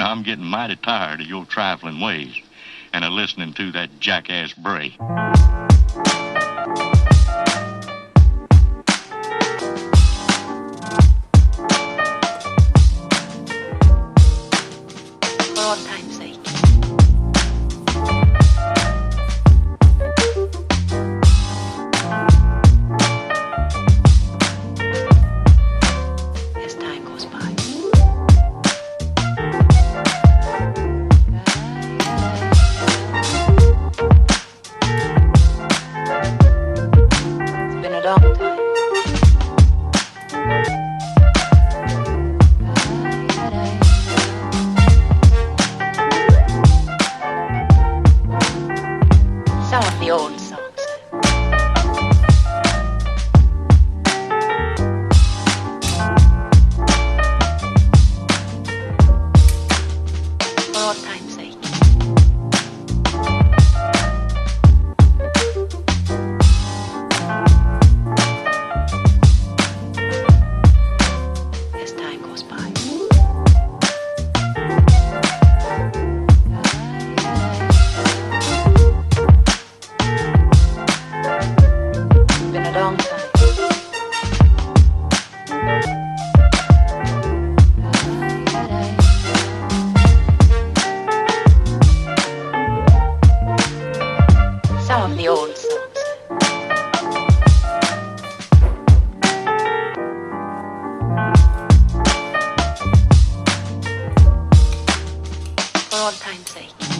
man, I'm getting mighty tired of your trifling ways and of listening to that jackass Bray. For all time's sake. As time goes by. It's been a long time. Some of the old songs. For all time's sake. As time goes by. It's been a long time. Some of the old songs. For all time's sake.